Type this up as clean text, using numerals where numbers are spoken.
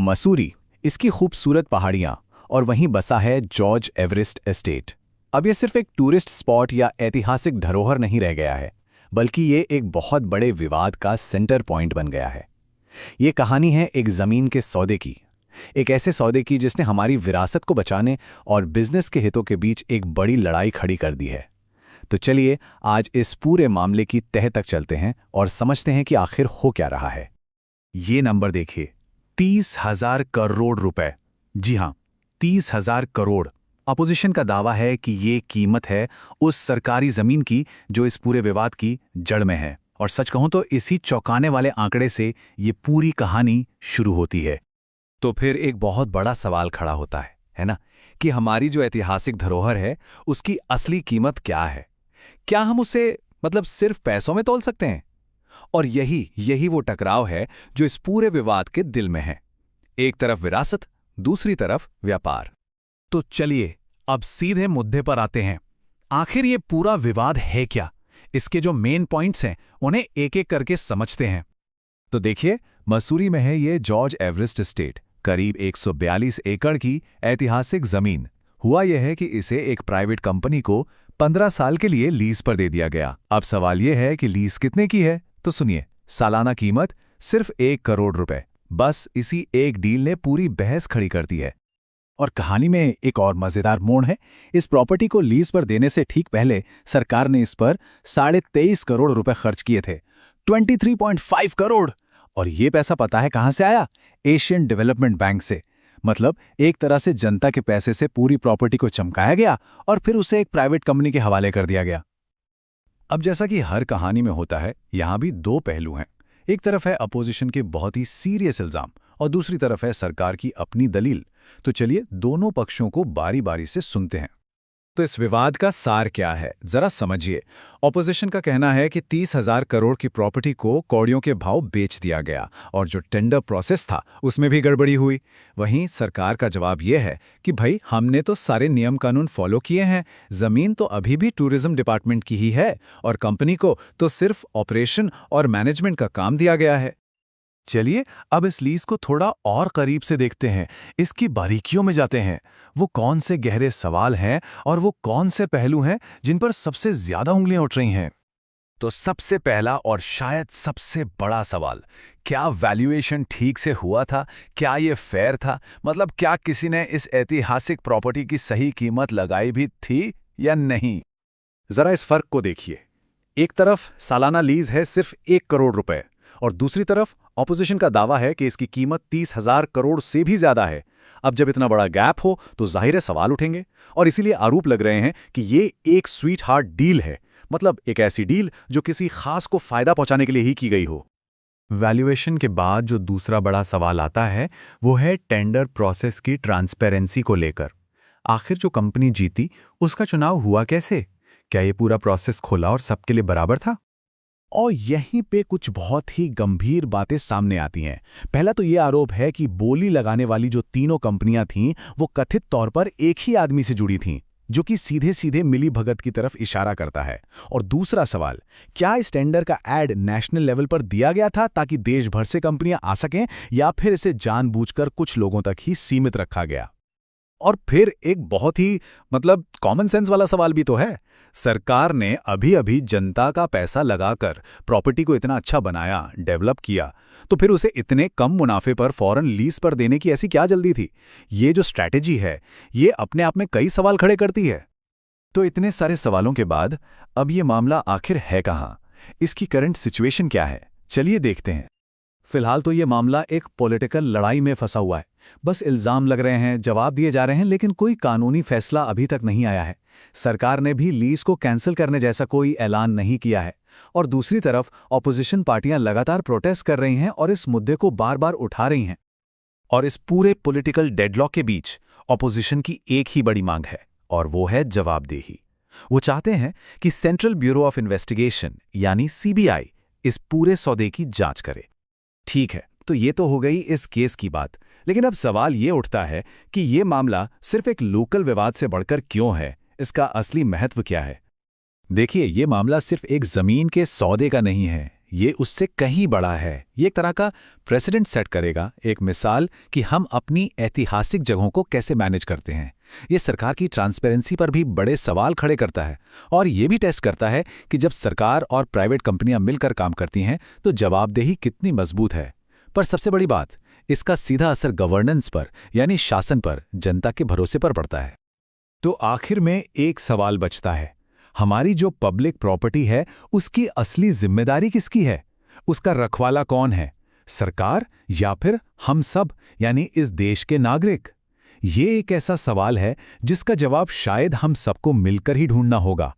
मसूरी, इसकी खूबसूरत पहाड़ियां और वहीं बसा है जॉर्ज एवरेस्ट एस्टेट। अब ये सिर्फ एक टूरिस्ट स्पॉट या ऐतिहासिक धरोहर नहीं रह गया है, बल्कि ये एक बहुत बड़े विवाद का सेंटर पॉइंट बन गया है। ये कहानी है एक ज़मीन के सौदे की, एक ऐसे सौदे की जिसने हमारी विरासत को बचाने और बिजनेस के हितों के बीच एक बड़ी लड़ाई खड़ी कर दी है। तो चलिए आज इस पूरे मामले की तह तक चलते हैं और समझते हैं कि आखिर हो क्या रहा है। ये नंबर देखिए, 30,000 करोड़ रुपए। जी हां, 30,000 करोड़। अपोजिशन का दावा है कि ये कीमत है उस सरकारी जमीन की जो इस पूरे विवाद की जड़ में है। और सच कहूं तो इसी चौंकाने वाले आंकड़े से ये पूरी कहानी शुरू होती है। तो फिर एक बहुत बड़ा सवाल खड़ा होता है ना, कि हमारी जो ऐतिहासिक धरोहर है उसकी असली कीमत क्या है? क्या हम उसे सिर्फ पैसों में तौल सकते हैं? और यही वो टकराव है जो इस पूरे विवाद के दिल में है। एक तरफ विरासत, दूसरी तरफ व्यापार। तो चलिए अब सीधे मुद्दे पर आते हैं। आखिर ये पूरा विवाद है क्या? इसके जो मेन पॉइंट्स हैं उन्हें एक एक करके समझते हैं। तो देखिए, मसूरी में है ये जॉर्ज एवरेस्ट एस्टेट, करीब 142 एकड़ की ऐतिहासिक जमीन। हुआ यह है कि इसे एक प्राइवेट कंपनी को 15 साल के लिए लीज पर दे दिया गया। अब सवाल यह है कि लीज कितने की है? तो सुनिए, सालाना कीमत सिर्फ 1 करोड़ रुपए। बस इसी एक डील ने पूरी बहस खड़ी कर दी है। और कहानी में एक और मजेदार मोड़ है। इस प्रॉपर्टी को लीज पर देने से ठीक पहले सरकार ने इस पर 23.5 करोड़ रुपए खर्च किए थे। 23.5 करोड़। और ये पैसा पता है कहां से आया? एशियन डेवलपमेंट बैंक से। मतलब एक तरह से जनता के पैसे से पूरी प्रॉपर्टी को चमकाया गया और फिर उसे एक प्राइवेट कंपनी के हवाले कर दिया गया। अब जैसा कि हर कहानी में होता है, यहां भी दो पहलू हैं। एक तरफ है अपोजिशन के बहुत ही सीरियस इल्जाम और दूसरी तरफ है सरकार की अपनी दलील। तो चलिए दोनों पक्षों को बारी बारी से सुनते हैं। तो इस विवाद का सार क्या है, जरा समझिए। ऑपोजिशन का कहना है कि 30,000 करोड़ की प्रॉपर्टी को कौड़ियों के भाव बेच दिया गया और जो टेंडर प्रोसेस था उसमें भी गड़बड़ी हुई। वहीं सरकार का जवाब यह है कि भाई हमने तो सारे नियम कानून फॉलो किए हैं, जमीन तो अभी भी टूरिज्म डिपार्टमेंट की ही है और कंपनी को तो सिर्फ ऑपरेशन और मैनेजमेंट का काम दिया गया है। चलिए अब इस लीज को थोड़ा और करीब से देखते हैं, इसकी बारीकियों में जाते हैं। वो कौन से गहरे सवाल हैं और वो कौन से पहलू हैं जिन पर सबसे ज्यादा उंगलियां उठ रही हैं? तो सबसे पहला और शायद सबसे बड़ा सवाल, क्या वैल्यूएशन ठीक से हुआ था? क्या ये फेयर था? क्या किसी ने इस ऐतिहासिक प्रॉपर्टी की सही कीमत लगाई भी थी या नहीं? जरा इस फर्क को देखिए। एक तरफ सालाना लीज है सिर्फ 1 करोड़ रुपए और दूसरी तरफ ऑपोजिशन का दावा है कि इसकी कीमत 30,000 करोड़ से भी ज्यादा है। अब जब इतना बड़ा गैप हो तो जाहिर है सवाल उठेंगे और इसीलिए आरोप लग रहे हैं कि ये एक स्वीट हार्ट डील है। एक ऐसी डील जो किसी खास को फायदा पहुंचाने के लिए ही की गई हो। वैल्यूएशन के बाद जो दूसरा बड़ा सवाल आता है वो है टेंडर प्रोसेस की ट्रांसपेरेंसी को लेकर। आखिर जो कंपनी जीती उसका चुनाव हुआ कैसे? क्या ये पूरा प्रोसेस खुला और सबके लिए बराबर था? और यहीं पे कुछ बहुत ही गंभीर बातें सामने आती हैं। पहला तो ये आरोप है कि बोली लगाने वाली जो तीनों कंपनियां थीं वो कथित तौर पर एक ही आदमी से जुड़ी थीं, जो कि सीधे सीधे मिली भगत की तरफ इशारा करता है। और दूसरा सवाल, क्या इस टेंडर का एड नेशनल लेवल पर दिया गया था ताकि देश भर से कंपनियां आ सकें, या फिर इसे जानबूझकर कुछ लोगों तक ही सीमित रखा गया? और फिर एक बहुत ही कॉमन सेंस वाला सवाल भी तो है। सरकार ने अभी अभी जनता का पैसा लगाकर प्रॉपर्टी को इतना अच्छा बनाया, डेवलप किया, तो फिर उसे इतने कम मुनाफे पर फौरन लीज पर देने की ऐसी क्या जल्दी थी? ये जो स्ट्रैटेजी है ये अपने आप में कई सवाल खड़े करती है। तो इतने सारे सवालों के बाद अब ये मामला आखिर है कहां? इसकी करंट सिचुएशन क्या है? चलिए देखते हैं। फिलहाल तो ये मामला एक पॉलिटिकल लड़ाई में फंसा हुआ है। बस इल्जाम लग रहे हैं, जवाब दिए जा रहे हैं, लेकिन कोई कानूनी फैसला अभी तक नहीं आया है। सरकार ने भी लीज को कैंसिल करने जैसा कोई ऐलान नहीं किया है। और दूसरी तरफ ऑपोजिशन पार्टियां लगातार प्रोटेस्ट कर रही हैं और इस मुद्दे को बार बार उठा रही हैं। और इस पूरे पॉलिटिकल डेडलॉक के बीच ऑपोजिशन की एक ही बड़ी मांग है और वो है जवाबदेही। वो चाहते हैं कि सेंट्रल ब्यूरो ऑफ इन्वेस्टिगेशन यानी CBI इस पूरे सौदे की जांच करे। ठीक है, तो ये तो हो गई इस केस की बात, लेकिन अब सवाल ये उठता है कि ये मामला सिर्फ एक लोकल विवाद से बढ़कर क्यों है? इसका असली महत्व क्या है? देखिए, ये मामला सिर्फ एक जमीन के सौदे का नहीं है, ये उससे कहीं बड़ा है। ये एक तरह का प्रेसिडेंट सेट करेगा, एक मिसाल कि हम अपनी ऐतिहासिक जगहों को कैसे मैनेज करते हैं। ये सरकार की ट्रांसपेरेंसी पर भी बड़े सवाल खड़े करता है और ये भी टेस्ट करता है कि जब सरकार और प्राइवेट कंपनियां मिलकर काम करती हैं तो जवाबदेही कितनी मजबूत है। पर सबसे बड़ी बात, इसका सीधा असर गवर्नेंस पर यानी शासन पर, जनता के भरोसे पर पड़ता है। तो आखिर में एक सवाल बचता है, हमारी जो पब्लिक प्रॉपर्टी है उसकी असली जिम्मेदारी किसकी है? उसका रखवाला कौन है, सरकार या फिर हम सब यानी इस देश के नागरिक? ये एक ऐसा सवाल है जिसका जवाब शायद हम सबको मिलकर ही ढूंढना होगा।